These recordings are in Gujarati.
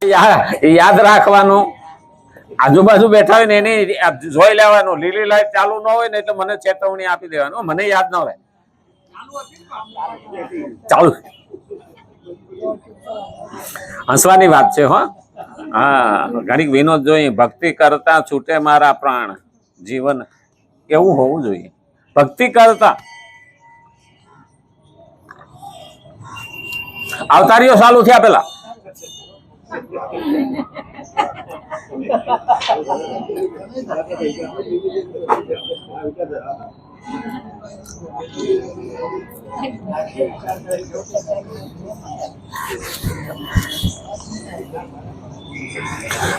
યાદ રાખવાનું, આજુબાજુ બેઠા હોય ને એને જોઈ લેવાનું. લીલી લાઈટ ચાલુ ન હોય ને એટલે મને ચેતવણી આપી દેવાનું, મને યાદ ન રહે. ચાલુ હસવાની વાત છે. હો હા, ઘડીક વિનોદ જોઈએ. ભક્તિ કરતા છૂટે મારા પ્રાણ, જીવન એવું હોવું જોઈએ. ભક્તિ કરતા અવતારીઓ ચાલુ થયા પેલા.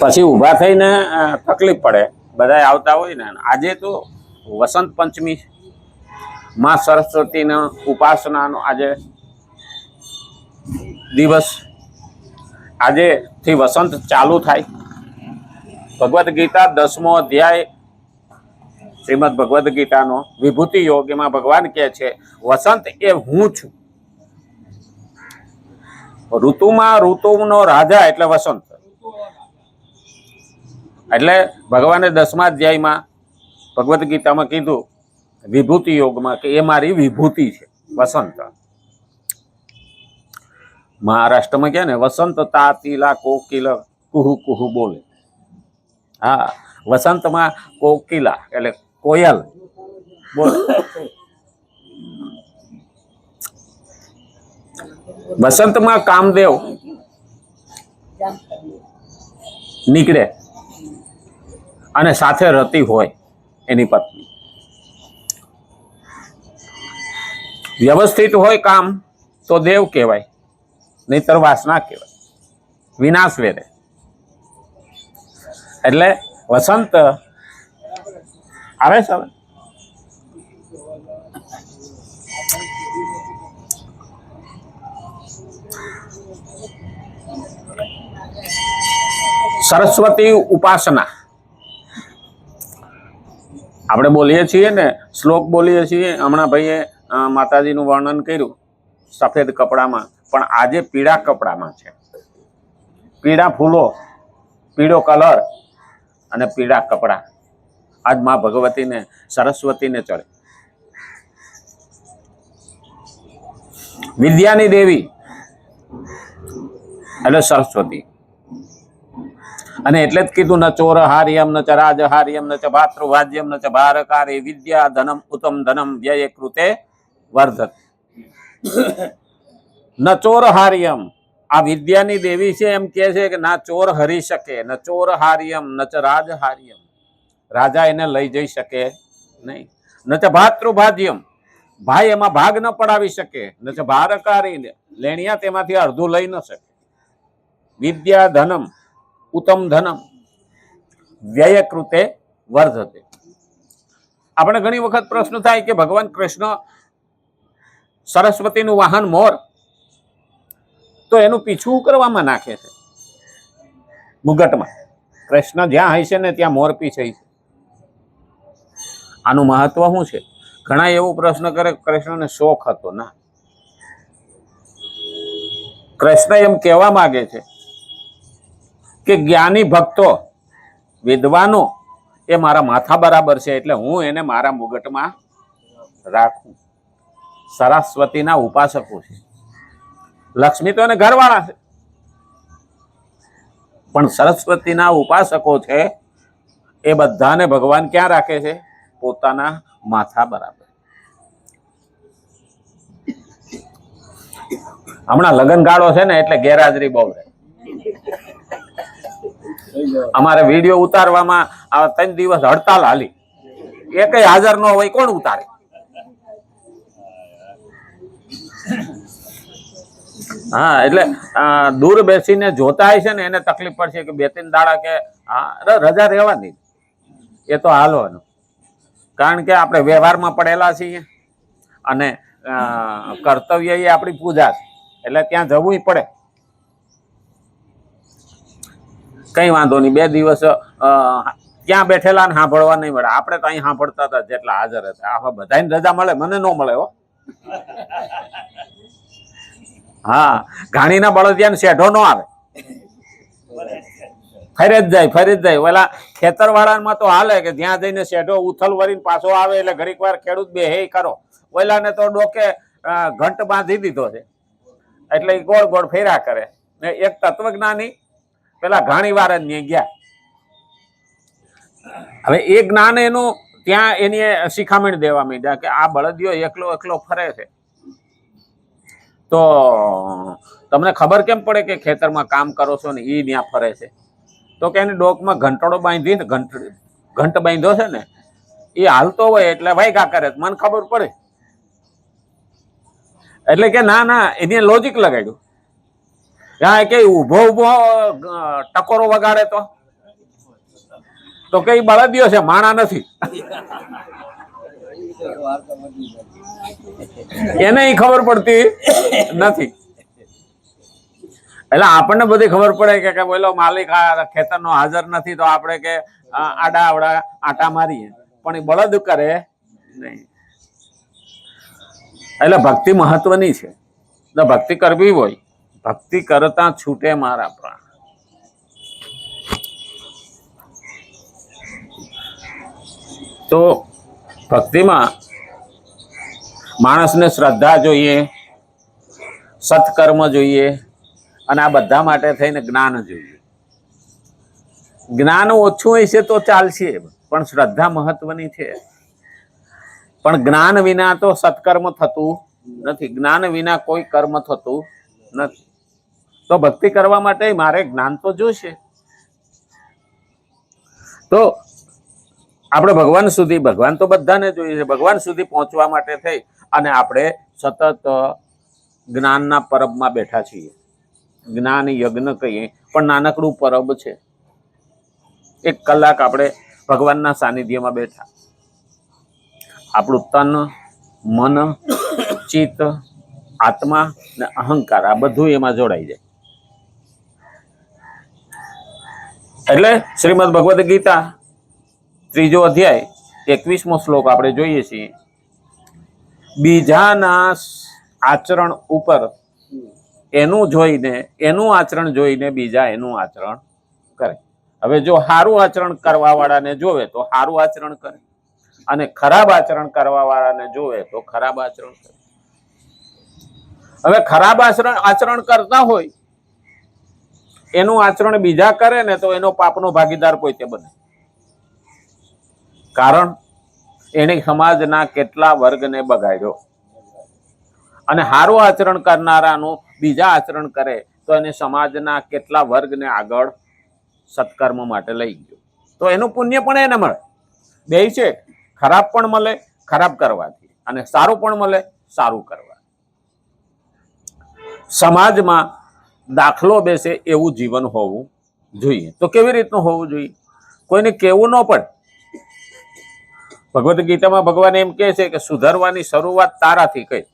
પછી ઉભા થઈને તકલીફ પડે. બધા આવતા હોય ને. આજે તો વસંત પંચમી, માં સરસ્વતીનો ઉપાસનાનો આજે દિવસ. આજે થી વસંત ચાલુ થાય. ભગવદ્ ગીતા 10મો અધ્યાય શ્રીમદ ભગવદ્ ગીતાનો વિભૂતિ યોગ, એમાં ભગવાન કહે છે વસંત એ હું છું. ઋતુમાં ઋતુનો રાજા એટલે વસંત. એટલે ભગવાને 10મા અધ્યાયમાં ભગવદ્ ગીતામાં કીધું વિભૂતિ યોગમાં કે એ મારી વિભૂતિ છે વસંત. મહારાષ્ટ્રમાં કે ને વસંત તાતીલા કોકિલ કુહુ કુહુ બોલે. હા, વસંતમાં કોકિલા એટલે કોયલ બોલે. વસંતમાં કામદેવ નીકળે અને સાથે રતી હોય એની પત્ની. વ્યવસ્થિત હોય કામ તો દેવ કહેવાય, નહીતર વાસના કહેવાય, વિનાશ વેરે. એટલે વસંત આવે છે. સરસ્વતી ઉપાસના આપણે બોલીએ છીએ ને, શ્લોક બોલીએ છીએ. હમણાં ભાઈએ માતાજીનું વર્ણન કર્યું સફેદ કપડામાં, પણ આજે પીળા કપડામાં છે. પીળા ફૂલો, પીળો કલર અને પીળા કપડા. આજ માં ભગવતીને સરસ્વતીને ચડે. વિદ્યાની દેવી એટલે સરસ્વતી. અને એટલે જ કીધું ન ચોર હાર્યમ ન ચ રાજ હાર્યમ ન ચ ભાતૃવાજ્યમ ન ચ ભારકારી વિદ્યા ધનમ ઉત્તમ ધનમ વ્યય કૃતે વર્ધત. ન ચોર હાર્યમ, આ વિદ્યાની દેવી છે એમ કે છે કે ના ચોર હરી શકે. ન ચોર હાર્યમ ન ચ રાજ હાર્યમ, રાજા એને લઈ જઈ શકે નહીં. ન ચ ભાતૃભાજ્યમ, ભાઈ એમાં ભાગ ન પડાવી શકે. ન ચ ભારકારી, લેણિયા તેમાંથી અડધું લઈ ન શકે. વિદ્યા ધનમ ઉત્તમ ધનમ વ્યય કૃતે વર્ધતે. આપણે ઘણી વખત પ્રશ્ન થાય કે ભગવાન કૃષ્ણ સરસ્વતીનું વાહન મોર, તો એનું પીછું કરવામાં નાખે છે મુગટમાં. કૃષ્ણ જ્યાં હશે ને ત્યાં મોર પીછે છે. આનું મહત્વ શું છે? ઘણા એવો પ્રશ્ન કરે કૃષ્ણને શોખ હતો. ના, કૃષ્ણ એમ કહેવા માંગે છે કે જ્ઞાની ભક્તો, વિદ્વાનો એ મારા માથા બરાબર છે, એટલે હું એને મારા મુગટમાં રાખું. સરસ્વતીના ઉપાસકો છે. લક્ષ્મી તો એને ઘરવાળા છે, પણ સરસ્વતીના ઉપાસકો છે એ બધાને ભગવાન ક્યાં રાખે છે? પોતાના માથા બરાબર. હમણાં લગન ગાળો છે ને એટલે ગેરહાજરી બહુ રહે. અમારે વિડીયો ઉતારવામાં 3 દિવસ હડતાલ હાલી, એકય હાજર ન હોય, કોણ ઉતારે? હા, એટલે દૂર બેસીને જોતા હોય છે ને એને તકલીફ પડશે કે 2-3 દાડા કે રજા રહેવાની, એ તો હાલવાનું. કારણ કે આપણે વ્યવહારમાં પડેલા છીએ અને કર્તવ્ય એ આપણી પૂજા છે, એટલે ત્યાં જવું પડે. કઈ વાંધો નહીં, 2 દિવસ ત્યાં બેઠેલા ને સાંભળવા નહીં મળે. આપણે તો અહીં સાંભળતા હતા જેટલા હાજર હતા. આ બધાને રજા મળે, મને ન મળે હો. હા, ઘાણીના બળદિયાને શેઢો ન આવે. ફરી જ જાય. ઓલા ખેતર વાળામાં તો હાલે કે જ્યાં જઈને શેઢો ઉથલ વરીને પાછો આવે એટલે ઘડીક વાર ખેડૂત બે હે કરો. ઓલાને તો ડોકે ઘંટ બાંધી દીધો છે એટલે એ ગોળ ગોળ ફેરા કરે. ને એક તત્વજ્ઞાની પેલા ઘણી વાર જ નહીં ગયા. હવે એ જ્ઞાન એનું ત્યાં એની શિખામણ દેવા માંડ્યા કે આ બળદિયો એકલો ફરે છે તો તમને ખબર કેમ પડે કે ખેતરમાં કામ કરો છો ને એ ત્યાં ફરે છે? તો કે એની ડોકમાં ઘંટડો બાંધીને ઘંટ બાંધ્યો છે ને એ હાલતો હોય એટલે વાયગા કરે મને ખબર પડે. એટલે કે ના એને લોજિક લગાડ્યું. ત્યાં કે ઉભો ટકોરો વગાડે તો કઈ બળદિયો છે, માણા નથી. એને ખબર પડતી નથી. એટલે આપણને બધી ખબર પડે કે બોલો માલિક આ ખેતરનો હાજર નથી તો આપણે કે આડા આટા મારીએ, પણ એ બળદ કરે નહીં. એટલે ભક્તિ મહત્વની છે. તો ભક્તિ કરવી હોય, ભક્તિ કરતા છૂટે મારા પ્રાણ. તો ભક્તિમાં માણસને શ્રદ્ધા જોઈએ, સત્કર્મ જોઈએ, અને આ બધા માટે થઈને જ્ઞાન જોઈએ. જ્ઞાન ઓછું હોય છે તો ચાલશે, પણ શ્રદ્ધા મહત્વની છે. પણ જ્ઞાન વિના તો સત્કર્મ થતું નથી, જ્ઞાન વિના કોઈ કર્મ થતું નથી. તો ભક્તિ કરવા માટે મારે જ્ઞાન તો જોશે. તો આપણે ભગવાન તો બધાને જોઈએ છે. ભગવાન સુધી પહોંચવા માટે થઈ અને આપણે સતત જ્ઞાનના પરબમાં બેઠા છીએ. જ્ઞાન યજ્ઞ કહીએ પણ નાનકડું પરબ છે. 1 કલાક આપણે ભગવાનના સાનિધ્યમાં બેઠા. આપણું તન, મન, ચિત્ત, આત્મા ને અહંકાર આ બધું એમાં જોડાઈ જાય. એટલે શ્રીમદ ભગવદ્ ગીતા 3જો અધ્યાય 21મો શ્લોક આપણે જોઈએ છીએ. બીજાના આચરણ ઉપર એનું આચરણ જોઈને બીજા એનું આચરણ કરે. હવે જો સારું આચરણ કરવા વાળાને જોવે તો સારું આચરણ કરે, અને ખરાબ આચરણ કરવા વાળાને જોવે તો ખરાબ આચરણ કરે. હવે ખરાબ આચરણ કરતા હોય એનું આચરણ બીજા કરે ને તો એનો પાપનો ભાગીદાર પોતે બને. કારણ એને સમાજના કેટલા વર્ગને બગાડ્યો. અને સારું આચરણ કરનારાનું બીજા આચરણ કરે તો એને સમાજના કેટલા વર્ગને આગળ સત્કર્મ માટે લઈ ગયો. તો એનું પુણ્ય પણ એને મળે. બે છે, ખરાબ પણ મળે ખરાબ કરવાથી, અને સારું પણ મળે સારું કરવા. સમાજમાં દાખલો બેસે એવું જીવન હોવું જોઈએ. તો કેવી રીતનું હોવું જોઈએ? કોઈને કેવું ન પડે. ભગવદ્ ગીતામાં ભગવાન એમ કહે છે કે સુધારવાની શરૂઆત તારાથી કઈ,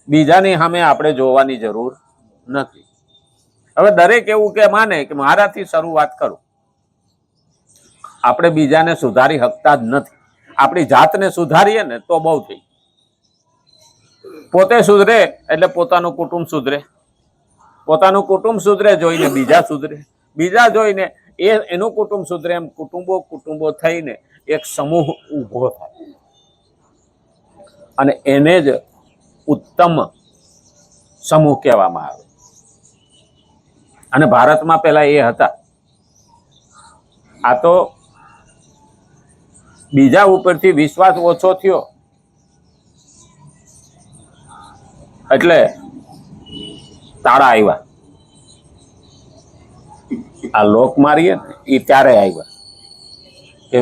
બીજાની સામે આપણે જોવાની જરૂર નથી. હવે દરેક એવું કે માને કે મારાથી શરૂઆત કરું. આપણે બીજાને સુધારી શકતા જ નથી. આપણી જાતને સુધારીએ ને તો બહુ થઈ. પોતે સુધરે એટલે પોતાનું કુટુંબ સુધરે, પોતાનું કુટુંબ સુધરે જોઈને બીજા સુધરે, બીજા જોઈને એનું કુટુંબ સુધરે. એમ કુટુંબો થઈને એક સમૂહ ઊભો થાય, અને એને જ ઉત્તમ સમૂહ કહેવામાં આવે. અને ભારતમાં પેલા એ હતા. આ તો બીજા ઉપરથી વિશ્વાસ ઓછો થયો એટલે તાળા આવ્યા. આ લોક મારીએ ને એ ત્યારે આવ્યા કે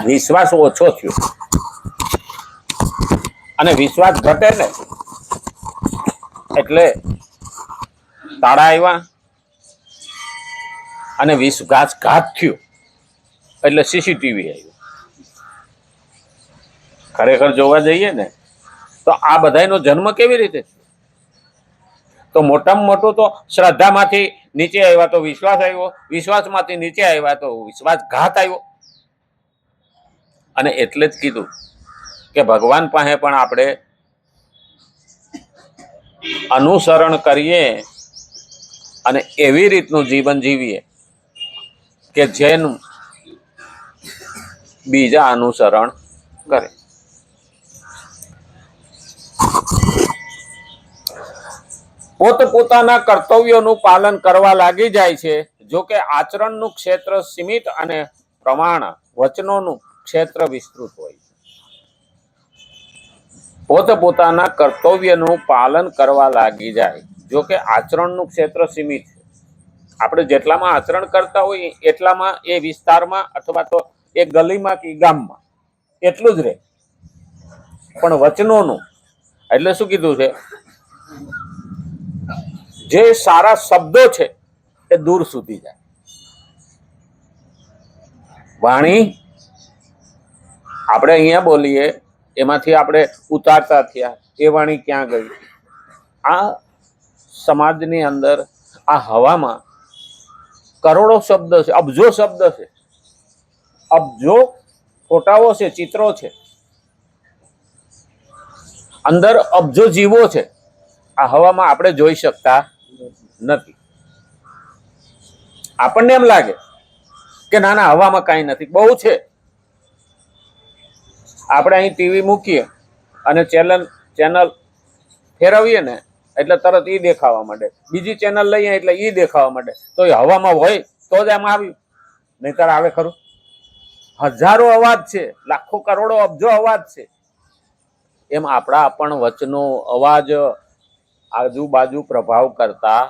વિશ્વાસ ઓછો થયો. અને વિશ્વાસ ઘટે ને એટલે તાળા આવ્યા, અને વિશ્વાસઘાત થયો એટલે સીસીટીવી આવ્યું. ખરેખર જોવા જઈએ ને તો આ બધાનો જન્મ કેવી રીતે? તો મોટામાં મોટું તો શ્રદ્ધામાંથી નીચે આવ્યા તો વિશ્વાસ આવ્યો, વિશ્વાસમાંથી નીચે આવ્યા તો વિશ્વાસઘાત આવ્યો. અને એટલે જ કીધું કે ભગવાન પાસે પણ આપણે અનુસરણ કરીએ અને એવી રીતનું જીવન જીવીએ કે જેનું બીજા અનુસરણ કરે. પોતપોતાના કર્તવ્યોનું પાલન કરવા લાગી જાય છે. જો કે આચરણનું ક્ષેત્ર સીમિત અને પ્રમાણ વચનોનું ક્ષેત્ર વિસ્તૃત હોય છે. પોતપોતાના કર્તવ્યનું પાલન કરવા લાગી જાય. જો કે આચરણનું ક્ષેત્ર સીમિત છે. આપણે જેટલામાં આચરણ કરતા હોય એટલામાં એ વિસ્તારમાં અથવા તો એ ગલીમાં કે ગામમાં એટલું જ રહે. પણ વચનોનું એટલે શું કીધું છે? જે સારા શબ્દો છે એ દૂર સુધી જાય. વાણી આપણે અહીંયા બોલીએ એમાંથી આપણે ઉતારતા થયા, એ વાણી ક્યાં ગઈ? આ સમાજની અંદર આ હવામાં કરોડો શબ્દ છે, અબજો શબ્દ છે, અબજો ફોટાઓ છે, ચિત્રો છે, અંદર અબજો જીવો છે. આ હવામાં આપણે જોઈ શકતા નથી. આપણને એમ લાગે કે ના ના હવામાં કાંઈ નથી, બહુ છે. આપણે અહીં ટીવી મૂકીએ અને ચેનલ ફેરવીએ ને એટલે તરત ઈ દેખાવા માંડે, બીજી ચેનલ લઈએ એટલે ઈ દેખાવા માંડે. તો એ હવામાં હોય તો જ એમાં આવ્યું, નહીતર આવે ખરું? હજારો અવાજ છે, લાખો કરોડો અબજો અવાજ છે. એમ આપણા પણ વચનો અવાજ આજુબાજુ પ્રભાવ કરતા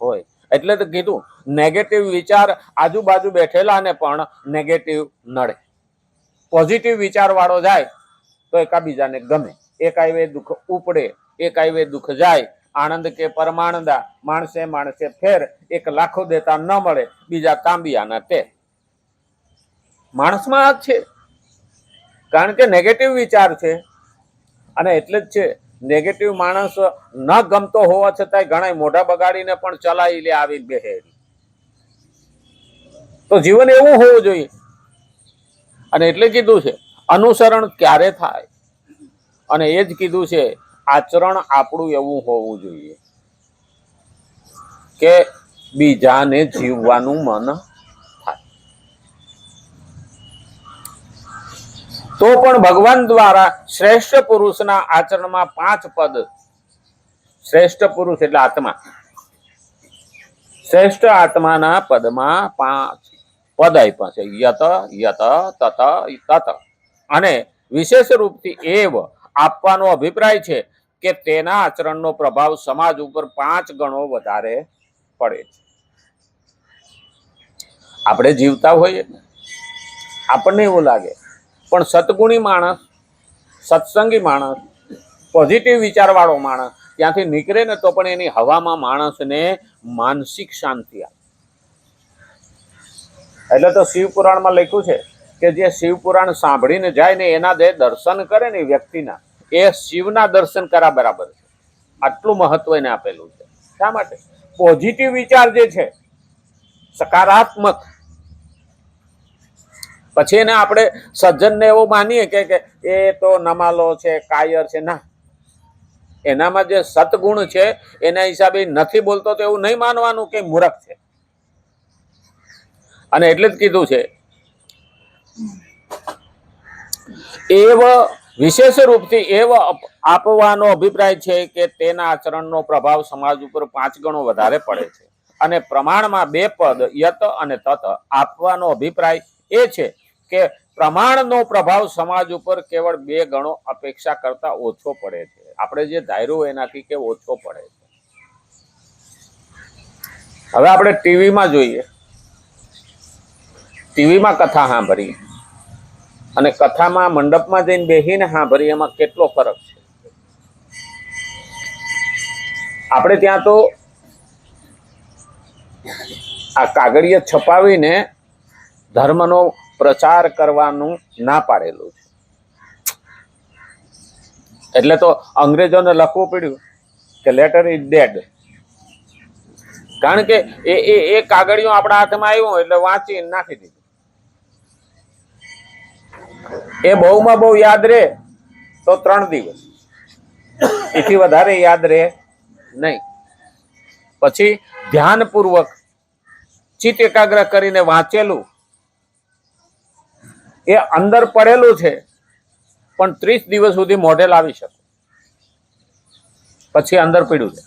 હોય. એટલે તો કીધું નેગેટિવ વિચાર આજુબાજુ બેઠેલાને પણ નેગેટિવ નડે. પોઝિટિવ વિચાર વાળો જાય તો એકાબીજાને ગમે. એક આયવે દુઃખ ઉપડે, એક આયવે દુઃખ જાય. આનંદ કે પરમાનંદા, માણસે માણસે ફેર. એક લાખો દેતા ન મળે, બીજા તાંબિયાના તે. માણસમાં આ છે, કારણ કે નેગેટિવ વિચાર છે. અને એટલે જ છે નેગેટિવ માણસ ન ગમતો હોવા છતાંય ઘણા મોઢા બગાડીને પણ ચલાવી લે આવી બેહે. તો જીવન એવું હોવું જોઈએ. અને એટલે કીધું છે અનુસરણ ક્યારે થાય? અને એ જ કીધું છે આચરણ આપણું એવું હોવું જોઈએ કે બીજાને જીવવાનું મન થાય. તો પણ ભગવાન દ્વારા શ્રેષ્ઠ પુરુષના આચરણમાં 5 પદ. શ્રેષ્ઠ પુરુષ એટલે આત્મા. શ્રેષ્ઠ આત્માના પદમાં 5 પદ આપ્યા છે. યત યત તત તત. અને વિશેષ રૂપથી એવ આપવાનો અભિપ્રાય છે કે તેના આચરણનો પ્રભાવ સમાજ ઉપર 5 ગણો વધારે પડે છે. આપણે જીવતા હોઈએ આપણને એવું લાગે, પણ સત્ગુણી માણસ, સત્સંગી માણસ, પોઝિટિવ વિચારવાળો માણસ ત્યાંથી નીકળે ને તો પણ એની હવામાં માણસને માનસિક શાંતિ આવે. એટલે તો શિવપુરાણમાં લખ્યું છે કે જે શિવપુરાણ સાંભળીને જાય ને એના જે દર્શન કરે ને વ્યક્તિના, એ શિવના દર્શન કર્યા બરાબર છે. આટલું મહત્વ એને આપેલું છે. શા માટે? પોઝિટિવ વિચાર જે છે, સકારાત્મક. પછી એને આપણે સજ્જનને એવું માનીએ કે એ તો નમાલો છે, કાયર છે. ના, એનામાં જે સતગુણ છે એના હિસાબે નથી બોલતો તો એવું નહીં માનવાનું કે મૂર્ખ છે. અને એટલે જ કીધું છે એવ વિશેષ રૂપથી એવ આપવાનો અભિપ્રાય છે કે તેના આચરણનો પ્રભાવ સમાજ ઉપર 5 ગણો વધારે પડે છે. અને પ્રમાણમાં 2 પદ યત અને તત આપવાનો અભિપ્રાય એ છે કે પ્રમાણનો પ્રભાવ સમાજ ઉપર કેવળ 2 ગણો અપેક્ષા કરતા ઓછો પડે છે. આપણે જે ધાર્યું એનાથી કે ઓછો પડે છે. હવે આપણે ટીવીમાં જોઈએ, ટીવીમાં કથા સાંભળી અને કથામાં મંડપમાં જઈને બેસીને સાંભળી, એમાં કેટલો ફરક છે. આપણે ત્યાં તો આ કાગળિયા છપાવીને ધર્મનો પ્રચાર કરવાનું ના પાડેલું છે. એટલે તો અંગ્રેજોને લખવું પડ્યું કે લેટર ઇઝ ડેડ. કારણ કે એ કાગળિયો આપણા હાથમાં આવ્યો એટલે વાંચીને નાખી દીધું. એ બહુમાં બહુ યાદ રહે તો 3 દિવસ, એથી વધારે યાદ રહે નહીં. પછી ધ્યાનપૂર્વક ચિત્ત એકાગ્ર કરીને વાંચેલું એ અંદર પડેલું છે, પણ 30 દિવસ સુધી મોઢે લાવી શકો, પછી અંદર પડ્યું છે.